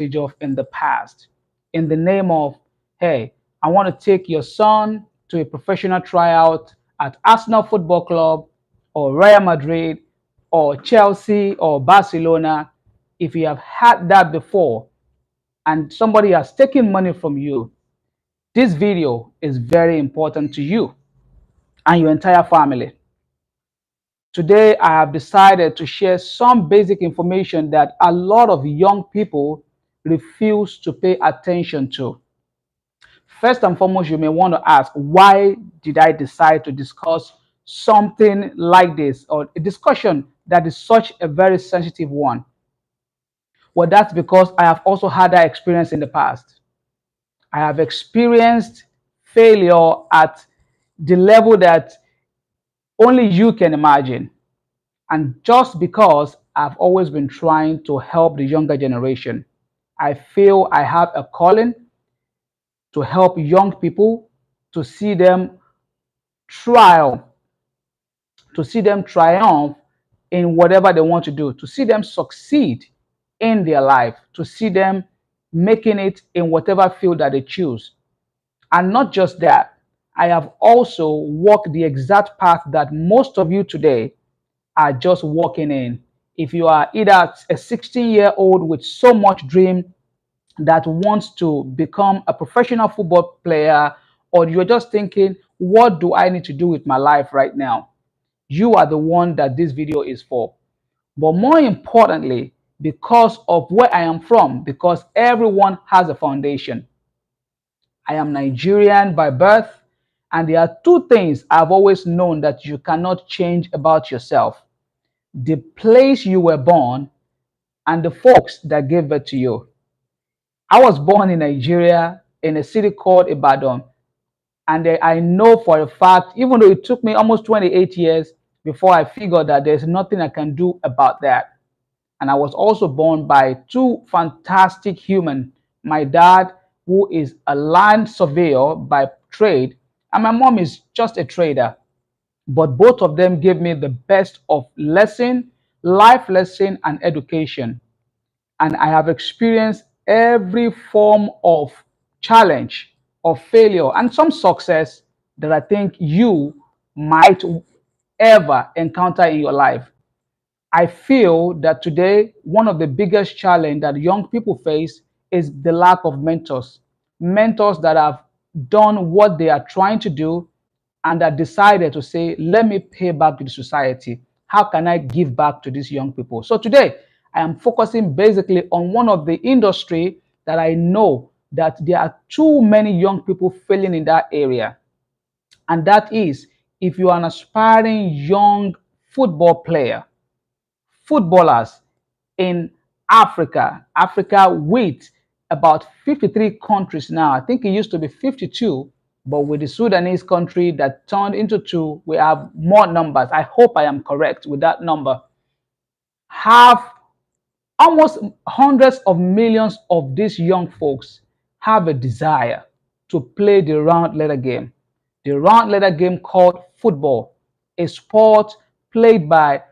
of in the past in the name of, hey, I want to take your son to a professional tryout at Arsenal Football Club or Real Madrid or Chelsea or Barcelona. If you have had that before and somebody has taken money from you, this video is very important to you and your entire family. Today, I have decided to share some basic information that a lot of young people refuse to pay attention to. First and foremost, you may want to ask, why did I decide to discuss something like this or a discussion that is such a very sensitive one? Well, that's because I have also had that experience in the past. I have experienced failure at the level that only you can imagine. And just because I've always been trying to help the younger generation, I feel I have a calling to help young people to see them triumph, to see them triumph in whatever they want to do, to see them succeed in their life, to see them making it in whatever field that they choose. And not just that, I have also walked the exact path that most of you today are just walking in. If you are either a 16-year-old with so much dream that wants to become a professional football player, or you're just thinking, what do I need to do with my life right now? You are the one that this video is for. But more importantly, because of where I am from, because everyone has a foundation. I am Nigerian by birth, and there are two things I've always known that you cannot change about yourself: the place you were born and the folks that gave birth to you. I was born in Nigeria in a city called Ibadan, and I know for a fact, even though it took me almost 28 years before I figured that there's nothing I can do about that. And I was also born by two fantastic humans. My dad, who is a land surveyor by trade, and my mom is just a trader. But both of them gave me the best of lesson, life lesson, and education. And I have experienced every form of challenge, of failure, and some success that I think you might ever encounter in your life. I feel that today, one of the biggest challenge that young people face is the lack of mentors. Mentors that have done what they are trying to do and that decided to say, let me pay back to the society. How can I give back to these young people? So today, I am focusing basically on one of the industry that I know that there are too many young people failing in that area. And that is, if you are an aspiring young football player, footballers in Africa with about 53 countries now. I think it used to be 52, but with the Sudanese country that turned into two, we have more numbers. I hope I am correct with that number. Have almost hundreds of millions of these young folks have a desire to play the round letter game. The round letter game called football, a sport played by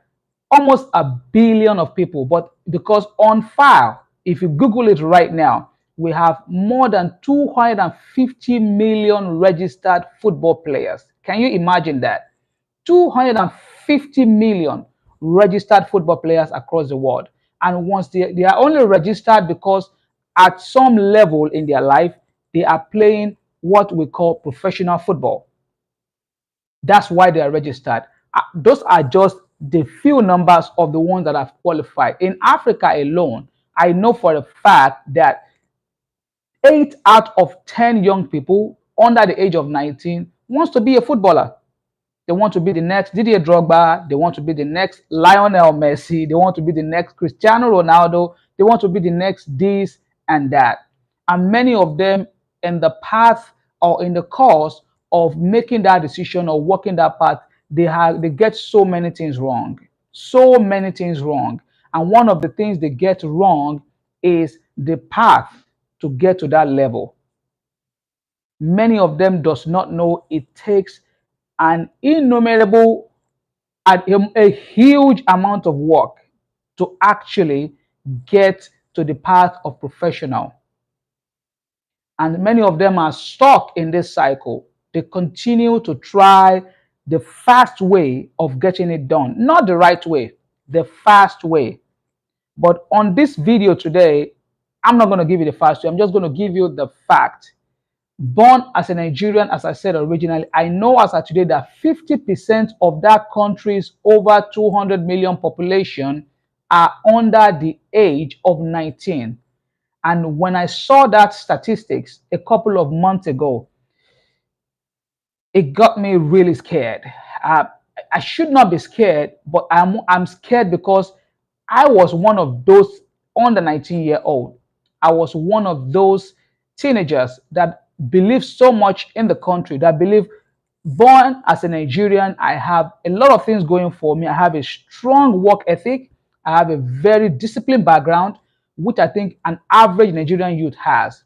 almost a billion of people. But because on file, if you Google it right now, we have more than 250 million registered football players. Can you imagine that? 250 million registered football players across the world. And once they are only registered because at some level in their life, they are playing what we call professional football. That's why they are registered. Those are just the few numbers of the ones that have qualified. In Africa alone, I know for a fact that 8 out of 10 young people under the age of 19 wants to be a footballer. They want to be the next Didier Drogba. They want to be the next Lionel Messi. They want to be the next Cristiano Ronaldo. They want to be the next this and that. And many of them in the path or in the course of making that decision or walking that path, they get so many things wrong. So many things wrong. And one of the things they get wrong is the path to get to that level. Many of them does not know it takes an innumerable a huge amount of work to actually get to the path of professional. And many of them are stuck in this cycle. They continue to try the fast way of getting it done, not the right way, the fast way. But on this video today, I'm not going to give you the fast way. I'm just going to give you the fact. Born as a Nigerian, as I said originally, I know as of today that 50% of that country's over 200 million population are under the age of 19. And when I saw that statistics a couple of months ago, it got me really scared. Uh, I should not be scared, but I'm scared because I was one of those under 19-year-old. I was one of those teenagers that believe so much in the country, that believe, born as a Nigerian, I have a lot of things going for me. I have a strong work ethic. I have a very disciplined background, which I think an average Nigerian youth has.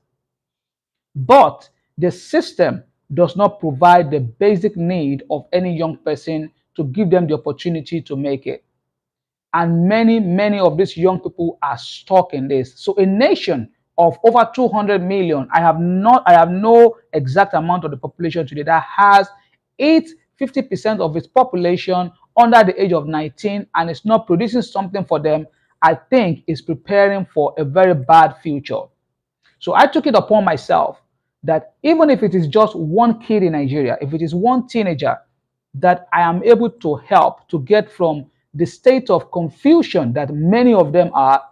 But the system does not provide the basic need of any young person to give them the opportunity to make it. And many of these young people are stuck in this. So a nation of over 200 million, I have no exact amount of the population today that has 50% of its population under the age of 19 and is not producing something for them, I think is preparing for a very bad future. So I took it upon myself that even if it is just one kid in Nigeria, if it is one teenager, that I am able to help to get from the state of confusion that many of them are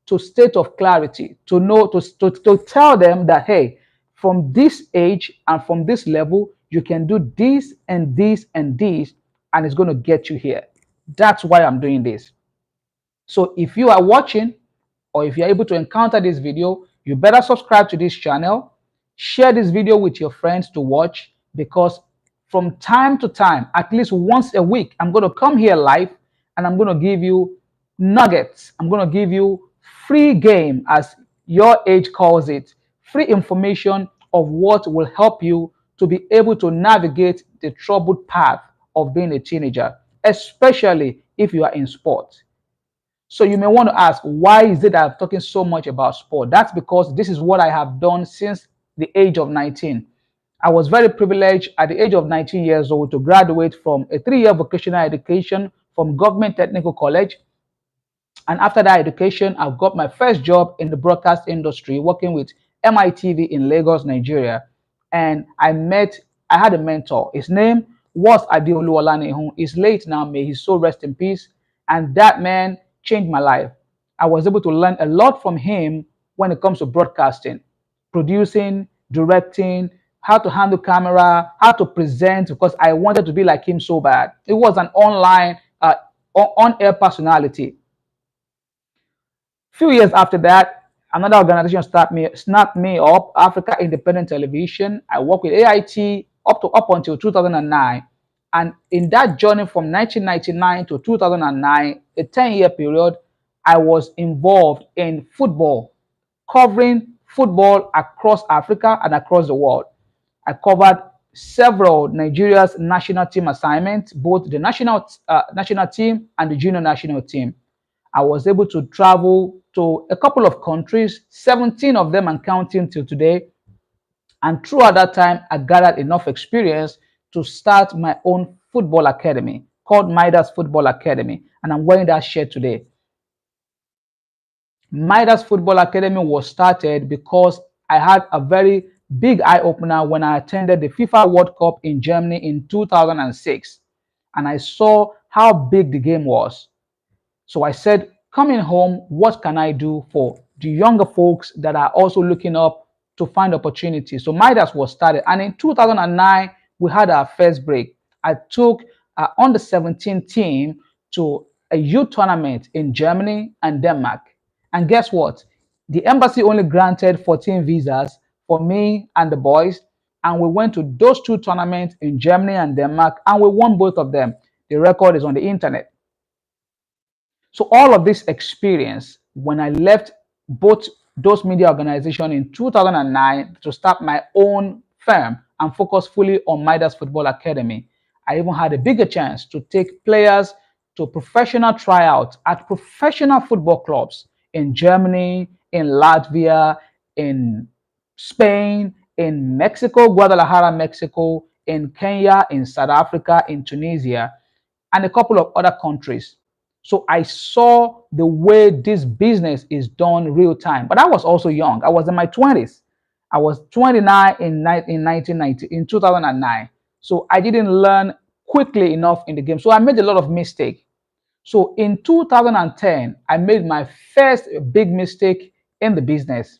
to state of clarity, to know, to tell them that, hey, from this age and from this level, you can do this and this and this, and it's going to get you here. That's why I'm doing this. So if you are watching, or if you're able to encounter this video, you better subscribe to this channel, share this video with your friends to watch, because from time to time, at least once a week, I'm going to come here live and I'm going to give you nuggets. I'm going to give you free game, as your age calls it, free information of what will help you to be able to navigate the troubled path of being a teenager, especially if you are in sport. So you may want to ask, why is it that I'm talking so much about sport? That's because this is what I have done since the age of 19. I was very privileged at the age of 19 years old to graduate from a 3-year vocational education from Government Technical College. And after that education, I got my first job in the broadcast industry, working with MITV in Lagos, Nigeria. And I had a mentor. His name was Adeolu Olanihun. He's late now, may his soul rest in peace. And that man changed my life. I was able to learn a lot from him when it comes to broadcasting, producing, directing, how to handle camera, how to present, because I wanted to be like him so bad. It was an online, on-air personality. Few years after that, another organization snapped me up, Africa Independent Television. I worked with AIT up until 2009. And in that journey from 1999 to 2009, a 10-year period, I was involved in football, covering football across Africa and across the world. I covered several Nigeria's national team assignments, both the national team and the junior national team. I was able to travel to a couple of countries, 17 of them and counting till today. And throughout that time, I gathered enough experience to start my own football academy called MIDAS Football Academy. And I'm wearing that shirt today. MIDAS Football Academy was started because I had a very big eye-opener when I attended the FIFA World Cup in Germany in 2006. And I saw how big the game was. So I said, coming home, what can I do for the younger folks that are also looking up to find opportunities? So MIDAS was started. And in 2009, we had our first break. I took under 17 team to a youth tournament in Germany and Denmark. And guess what? The embassy only granted 14 visas for me and the boys. And we went to those two tournaments in Germany and Denmark, and we won both of them. The record is on the internet. So all of this experience, when I left both those media organizations in 2009 to start my own firm and focus fully on MIDAS Football Academy, I even had a bigger chance to take players to professional tryouts at professional football clubs in Germany, in Latvia, in Spain, in Mexico, Guadalajara, Mexico, in Kenya, in South Africa, in Tunisia, and a couple of other countries. So I saw the way this business is done real time. But I was also young. I was in my 20s. I was 29 in 1990, in 2009. So I didn't learn quickly enough in the game. So I made a lot of mistakes. So in 2010, I made my first big mistake in the business.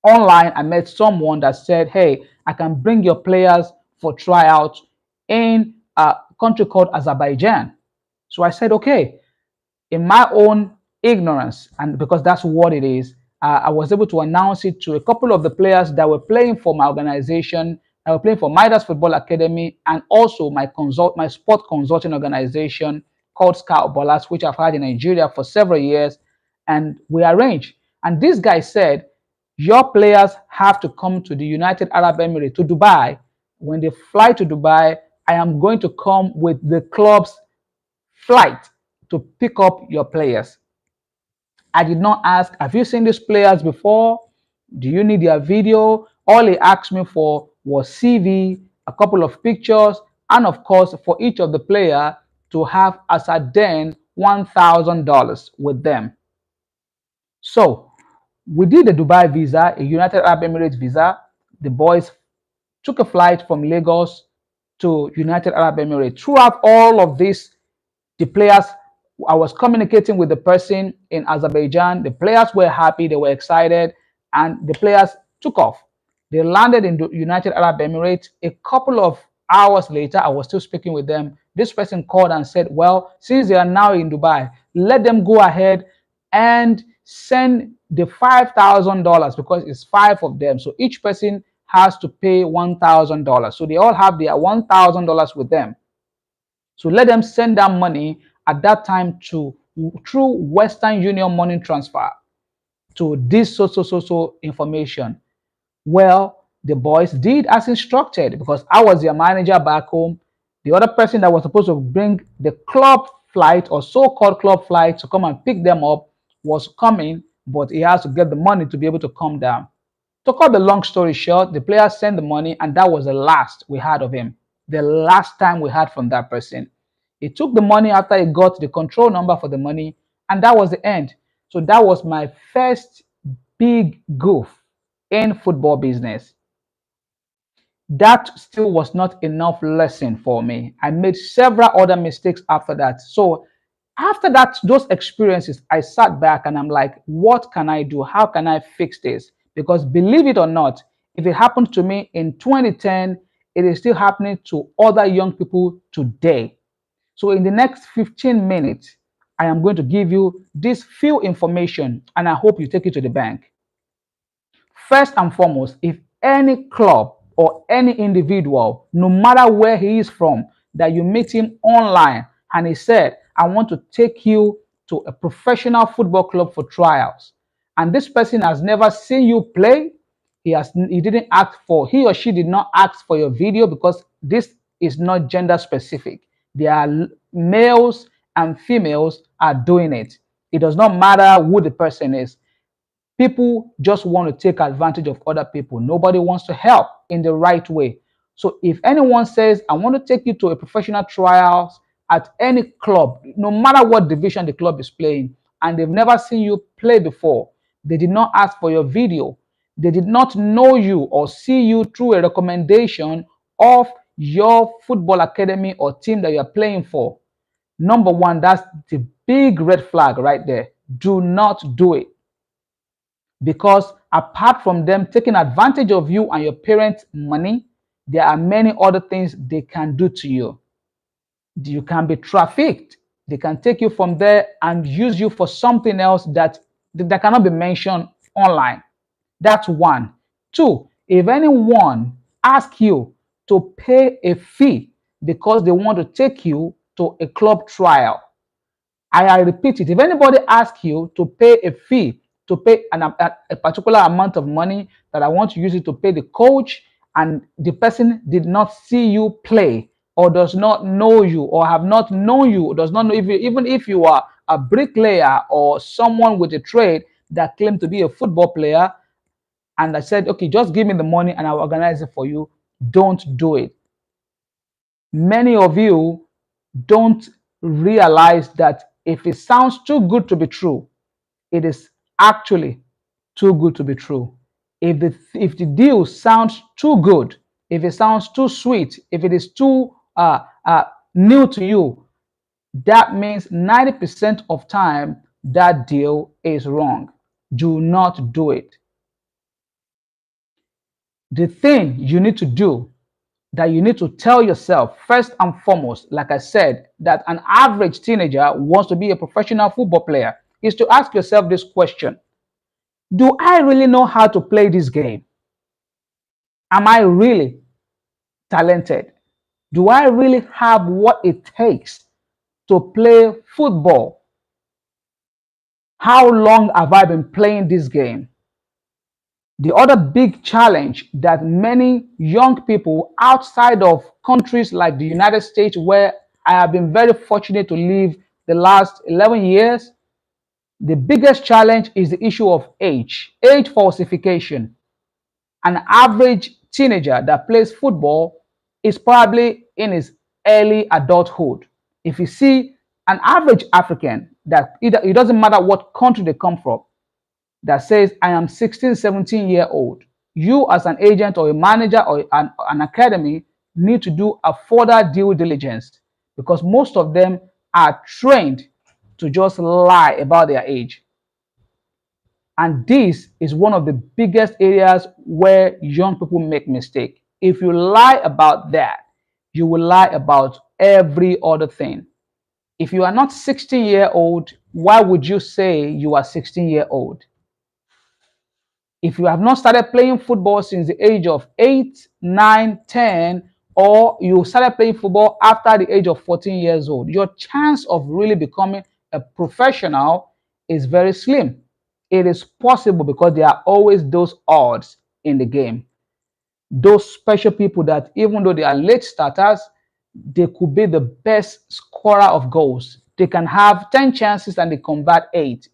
Online, I met someone that said, hey, I can bring your players for tryouts in a country called Azerbaijan. So I said, okay, in my own ignorance, and because that's what it is, I was able to announce it to a couple of the players that were playing for my organization. I was playing for MIDAS Football Academy and also my sport consulting organization called SCOUTBALLERS, which I've had in Nigeria for several years. And we arranged. And this guy said, your players have to come to the United Arab Emirates, to Dubai. When they fly to Dubai, I am going to come with the club's flight to pick up your players. I did not ask, have you seen these players before? Do you need their video? All he asked me for was CV, a couple of pictures, and of course, for each of the player to have as a then $1,000 with them. So we did the Dubai visa, a United Arab Emirates visa. The boys took a flight from Lagos to United Arab Emirates. Throughout all of this, the players, I was communicating with the person in Azerbaijan. The players were happy, they were excited, and the players took off. They landed in the United Arab Emirates. A couple of hours later, I was still speaking with them. This person called and said, well, since they are now in Dubai, let them go ahead and send the $5,000 because it's 5 of them. So each person has to pay $1,000. So they all have their $1,000 with them. So let them send that money at that time to through Western Union money transfer to this so information. Well, the boys did as instructed because I was their manager back home. The other person that was supposed to bring the club flight or so-called club flight to come and pick them up was coming, but he has to get the money to be able to come down. To cut the long story short, the player sent the money, and that was the last we had of him. The last time we heard from that person. He took the money after he got the control number for the money, and that was the end. So that was my first big goof in football business. That still was not enough lesson for me. I made several other mistakes after that. So after that, those experiences, I sat back and I'm like, what can I do? How can I fix this? Because believe it or not, if it happened to me in 2010, it is still happening to other young people today. So in the next 15 minutes, I am going to give you this few information and I hope you take it to the bank. First and foremost, if any club or any individual, no matter where he is from, that you meet him online and he said, I want to take you to a professional football club for trials, and this person has never seen you play, he didn't ask for, he or she did not ask for your video because this is not gender specific. There are males and females are doing it. It does not matter who the person is. People just want to take advantage of other people. Nobody wants to help in the right way. So if anyone says, I want to take you to a professional trials at any club, no matter what division the club is playing, and they've never seen you play before, they did not ask for your video, they did not know you or see you through a recommendation of your football academy or team that you're playing for, number one, that's the big red flag right there. Do not do it. Because apart from them taking advantage of you and your parents' money, there are many other things they can do to you. You can be trafficked. They can take you from there and use you for something else that cannot be mentioned online. That's one. Two, if anyone asks you to pay a fee because they want to take you to a club trial, I repeat it, if anybody asks you to pay a fee, to pay a particular amount of money that I want to use it to pay the coach, and the person did not see you play or does not know you or have not known you, does not know if you, even if you are a bricklayer or someone with a trade that claim to be a football player, and I said, okay, just give me the money and I'll organize it for you. Don't do it. Many of you don't realize that if it sounds too good to be true, it is actually too good to be true. If the deal sounds too good, if it sounds too sweet, if it is too new to you, that means 90% of time that deal is wrong. Do not do it. The thing you need to do, that you need to tell yourself first and foremost, like I said, that an average teenager wants to be a professional football player, is to ask yourself this question: do I really know how to play this game? Am I really talented? Do I really have what it takes to play football? How long have I been playing this game? The other big challenge that many young people outside of countries like the United States, where I have been very fortunate to live the last 11 years, the biggest challenge is the issue of age falsification. An average teenager that plays football is probably in his early adulthood. If you see an average African, that it doesn't matter what country they come from, that says, I am 16, 17-year old, you as an agent or a manager or an academy need to do a further due diligence, because most of them are trained to just lie about their age. And this is one of the biggest areas where young people make mistake. If you lie about that, you will lie about every other thing. If you are not 16-year-old, why would you say you are 16-year-old? If you have not started playing football since the age of 8, 9, 10, or you started playing football after the age of 14 years old, your chance of really becoming a professional is very slim. It is possible because there are always those odds in the game. Those special people that even though they are late starters, they could be the best scorer of goals. They can have 10 chances and they convert 8.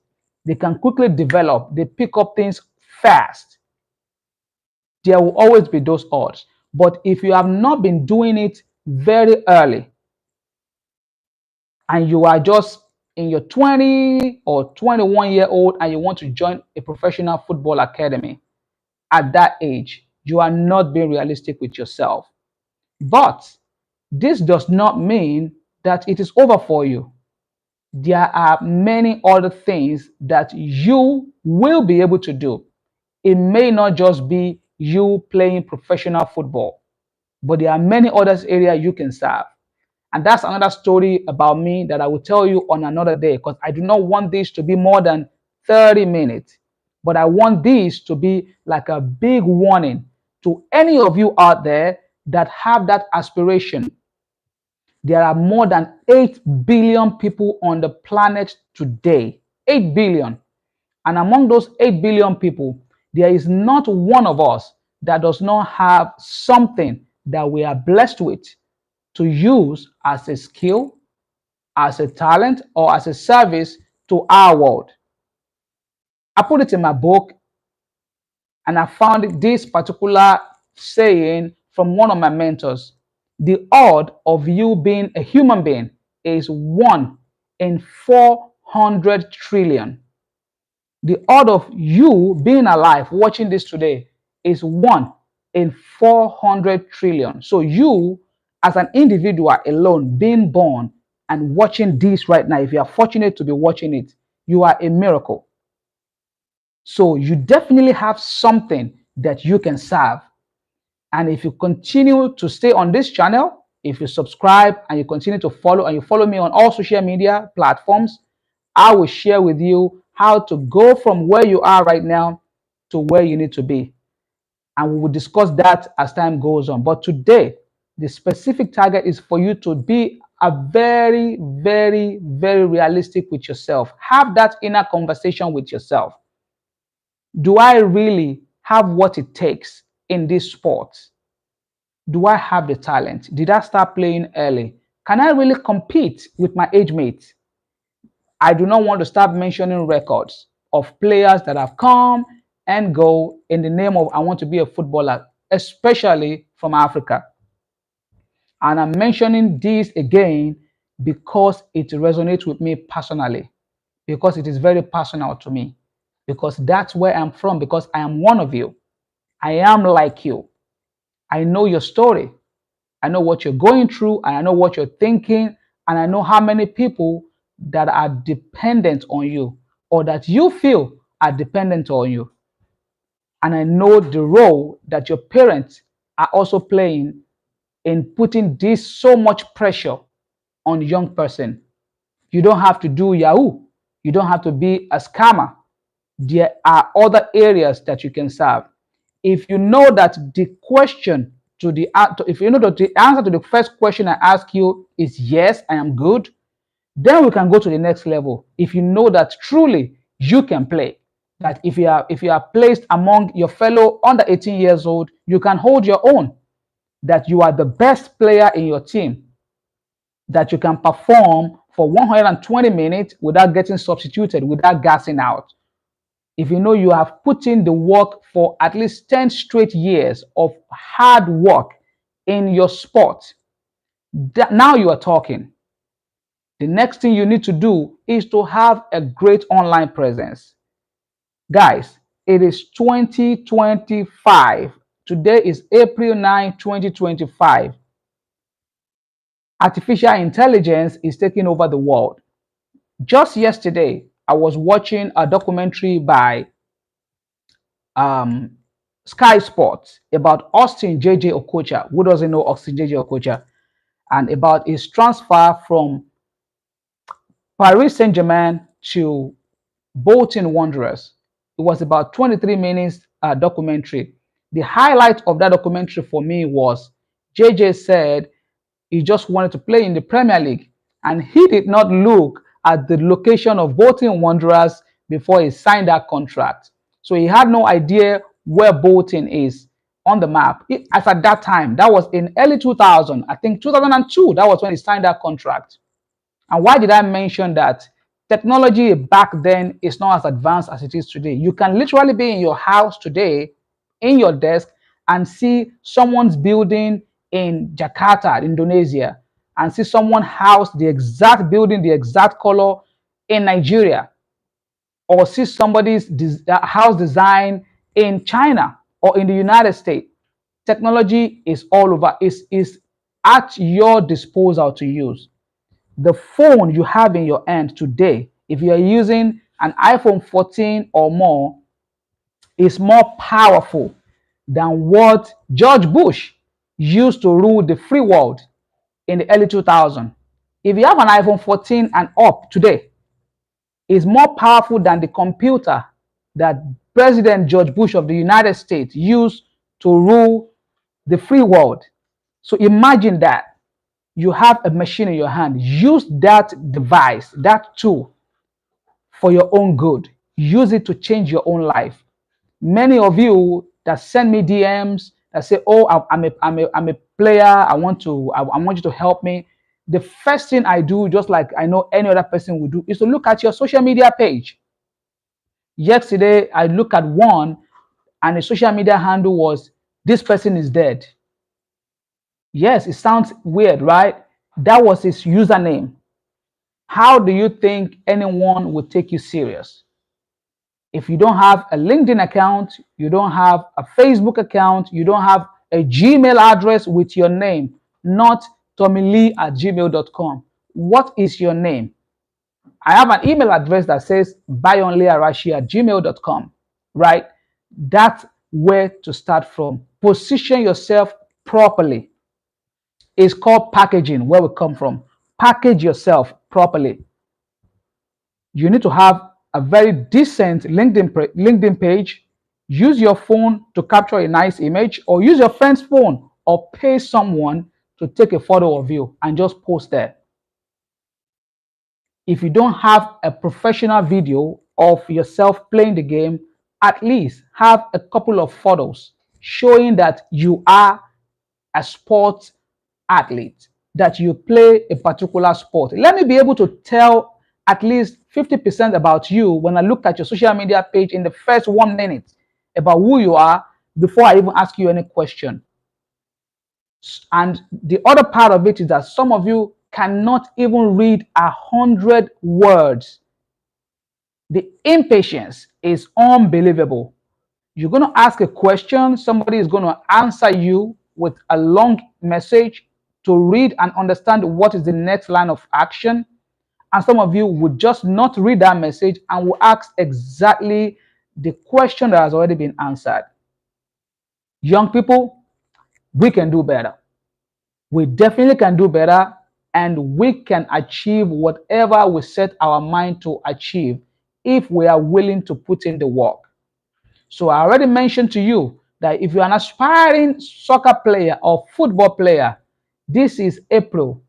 They can quickly develop. They pick up things fast. There will always be those odds. But if you have not been doing it very early and you are just in your 20 or 21-year-old and you want to join a professional football academy at that age, you are not being realistic with yourself. But this does not mean that it is over for you. There are many other things that you will be able to do. It may not just be you playing professional football, but there are many other areas you can serve. And that's another story about me that I will tell you on another day, because I do not want this to be more than 30 minutes. But I want this to be like a big warning to any of you out there that have that aspiration. There are more than 8 billion people on the planet today. 8 billion. And among those 8 billion people, there is not one of us that does not have something that we are blessed with to use as a skill, as a talent, or as a service to our world. I put it in my book, and I found this particular saying from one of my mentors. The odd of you being a human being is 1 in 400 trillion. The odd of you being alive watching this today is 1 in 400 trillion. So you, as an individual alone, being born and watching this right now, if you are fortunate to be watching it, you are a miracle. So you definitely have something that you can serve. And if you continue to stay on this channel, if you subscribe and you continue to follow, and you follow me on all social media platforms, I will share with you how to go from where you are right now to where you need to be. And we will discuss that as time goes on. But today, the specific target is for you to be a very, very, very realistic with yourself. Have that inner conversation with yourself. Do I really have what it takes in this sport? Do I have the talent? Did I start playing early? Can I really compete with my age mates? I do not want to start mentioning records. of players that have come and go in the name of I want to be a footballer, especially from Africa. And I'm mentioning this again because it resonates with me personally, because it is very personal to me, because that's where I'm from, because I am one of you. I am like you. I know your story. I know what you're going through, and I know what you're thinking, and I know how many people that are dependent on you or that you feel are dependent on you. And I know the role that your parents are also playing in putting this so much pressure on young person. You don't have to do Yahoo. You don't have to be a scammer. There are other areas that you can serve. If you know that the question to the if you know that the answer to the first question I ask you is yes, I am good, then we can go to the next level. If you know that truly you can play, that if you are placed among your fellow under 18 years old, you can hold your own, that you are the best player in your team, that you can perform for 120 minutes without getting substituted, without gassing out. If you know you have put in the work for at least 10 straight years of hard work in your sport, that now you are talking. The next thing you need to do is to have a great online presence. Guys, it is 2025. Today is April 9, 2025. Artificial intelligence is taking over the world. Just yesterday, I was watching a documentary by um, Sky Sports about Austin JJ Okocha. Who doesn't know Austin JJ Okocha? And about his transfer from Paris Saint-Germain to Bolton Wanderers. It was about 23 minutes documentary. The highlight of that documentary for me was JJ said he just wanted to play in the Premier League, and he did not look at the location of Bolton Wanderers before he signed that contract. So he had no idea where Bolton is on the map. As at that time, that was in early 2000, I think 2002, that was when he signed that contract. And why did I mention that? Technology back then is not as advanced as it is today. You can literally be in your house today, in your desk, and see someone's building in Jakarta, Indonesia, and see someone house the exact building, the exact color in Nigeria, or see somebody's house design in China or in the United States. Technology is all over, is at your disposal to use. The phone you have in your hand today, if you are using an iPhone 14 or more, is more powerful than what George Bush used to rule the free world in the early 2000s. If you have an iPhone 14 and up today, is more powerful than the computer that President George Bush of the United States used to rule the free world. So imagine that you have a machine in your hand. Use that device, that tool, for your own good. Use it to change your own life. Many of you that send me DMs that say, "Oh, I'm a player. I want you to help me." The first thing I do, just like I know any other person would do, is to look at your social media page. Yesterday, I looked at one, and the social media handle was, "This person is dead." Yes, it sounds weird, right? That was his username. How do you think anyone would take you serious? If you don't have a LinkedIn account, you don't have a Facebook account, you don't have a Gmail address with your name, not tommylee@gmail.com. What is your name? I have an email address that says bayonlearashi@gmail.com, right? That's where to start from. Position yourself properly. It's called packaging, where we come from. Package yourself properly. You need to have a very decent LinkedIn page. Use your phone to capture a nice image, or use your friend's phone, or pay someone to take a photo of you and just post there. If you don't have a professional video of yourself playing the game, at least have a couple of photos showing that you are a sports athlete, that you play a particular sport. Let me be able to tell at least 50% about you when I look at your social media page in the first 1 minute about who you are before I even ask you any question. And the other part of it is that some of you cannot even read 100 words. The impatience is unbelievable. You're going to ask a question, somebody is going to answer you with a long message to read and understand what is the next line of action. And some of you would just not read that message and will ask exactly the question that has already been answered. Young people, we can do better. We definitely can do better, and we can achieve whatever we set our mind to achieve if we are willing to put in the work. So I already mentioned to you that if you're an aspiring soccer player or football player, this is April.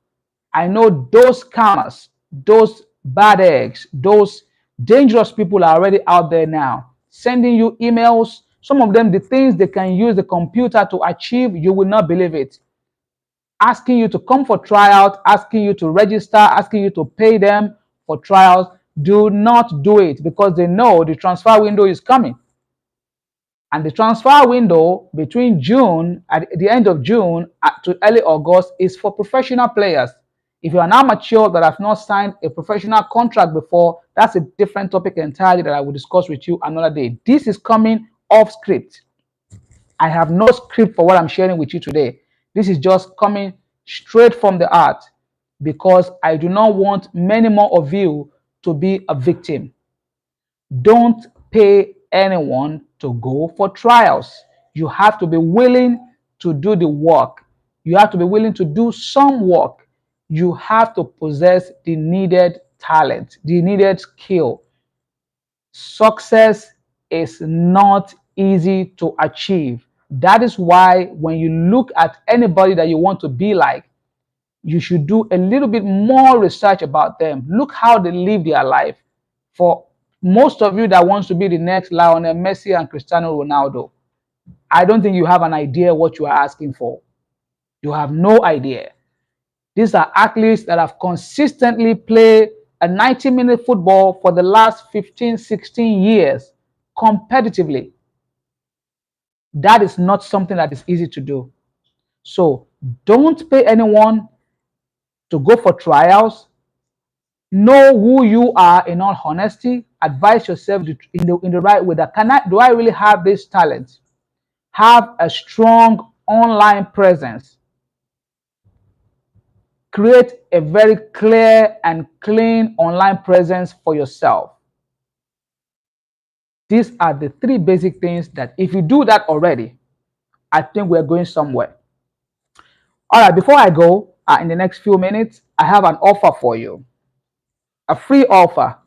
I know those scammers, those bad eggs, those dangerous people are already out there now, sending you emails. Some of them, the things they can use the computer to achieve, you will not believe it. Asking you to come for tryout, asking you to register, asking you to pay them for trials. Do not do it because they know the transfer window is coming. And the transfer window between June, at the end of June to early August, is for professional players. If you're an amateur that have not signed a professional contract before, that's a different topic entirely that I will discuss with you another day. This is coming off script. I have no script for what I'm sharing with you today. This is just coming straight from the heart because I do not want many more of you to be a victim. Don't pay anyone to go for trials. You have to be willing to do the work. You have to be willing to do some work. You have to possess the needed talent, the needed skill. Success is not easy to achieve. That is why when you look at anybody that you want to be like, you should do a little bit more research about them. Look how they live their life. For most of you that wants to be the next Lionel Messi and Cristiano Ronaldo, I don't think you have an idea what you are asking for. You have no idea. These are athletes that have consistently played a 90-minute football for the last 15, 16 years competitively. That is not something that is easy to do. So don't pay anyone to go for trials. Know who you are in all honesty. Advise yourself in the right way. Do I really have this talent? Have a strong online presence. Create a very clear and clean online presence for yourself. These are the three basic things that if you do that already, I think we're going somewhere. All right, before I go, in the next few minutes, I have an offer for you. A free offer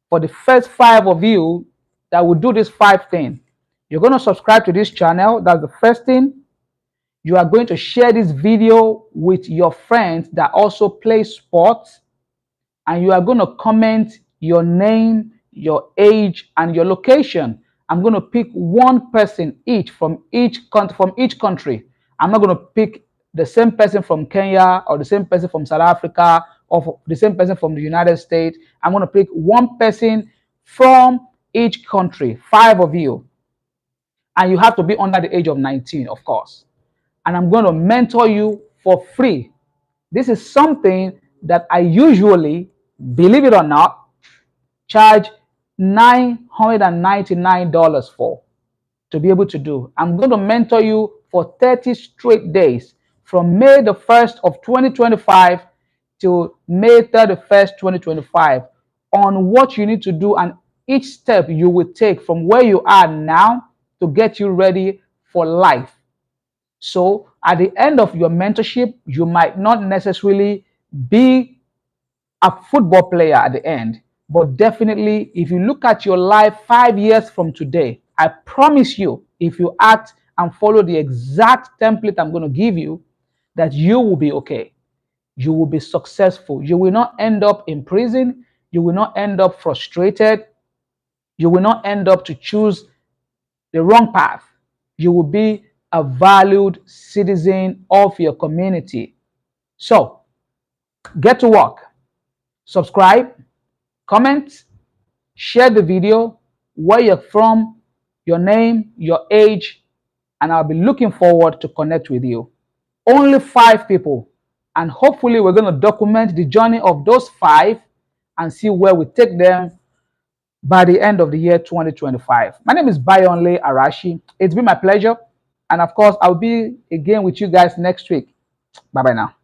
for the first 5 of you that will do this 5 thing. You're going to subscribe to this channel. That's the first thing. You are going to share this video with your friends that also play sports, and you are going to comment your name, your age, and your location. I'm going to pick one person each from each country. I'm not going to pick the same person from Kenya or the same person from South Africa or the same person from the United States. I'm going to pick one person from each country, 5 of you. And you have to be under the age of 19, of course. And I'm going to mentor you for free. This is something that I usually, believe it or not, charge $999 for to be able to do. I'm going to mentor you for 30 straight days from May the 1st of 2025 to May 31st, 2025 on what you need to do and each step you will take from where you are now to get you ready for life. So at the end of your mentorship, you might not necessarily be a football player at the end, but definitely if you look at your life 5 years from today, I promise you, if you act and follow the exact template I'm going to give you, that you will be okay. You will be successful. You will not end up in prison. You will not end up frustrated. You will not end up to choose the wrong path. You will be a valued citizen of your community. So get to work. Subscribe, Comment, share the video, where you're from, your name, your age, and I'll be looking forward to connect with you. Only 5 people, and hopefully we're going to document the journey of those 5 and see where we take them by the end of the year 2025. My name is Bayonle Arashi. It's been my pleasure, and of course I'll be again with you guys next week. Bye bye now.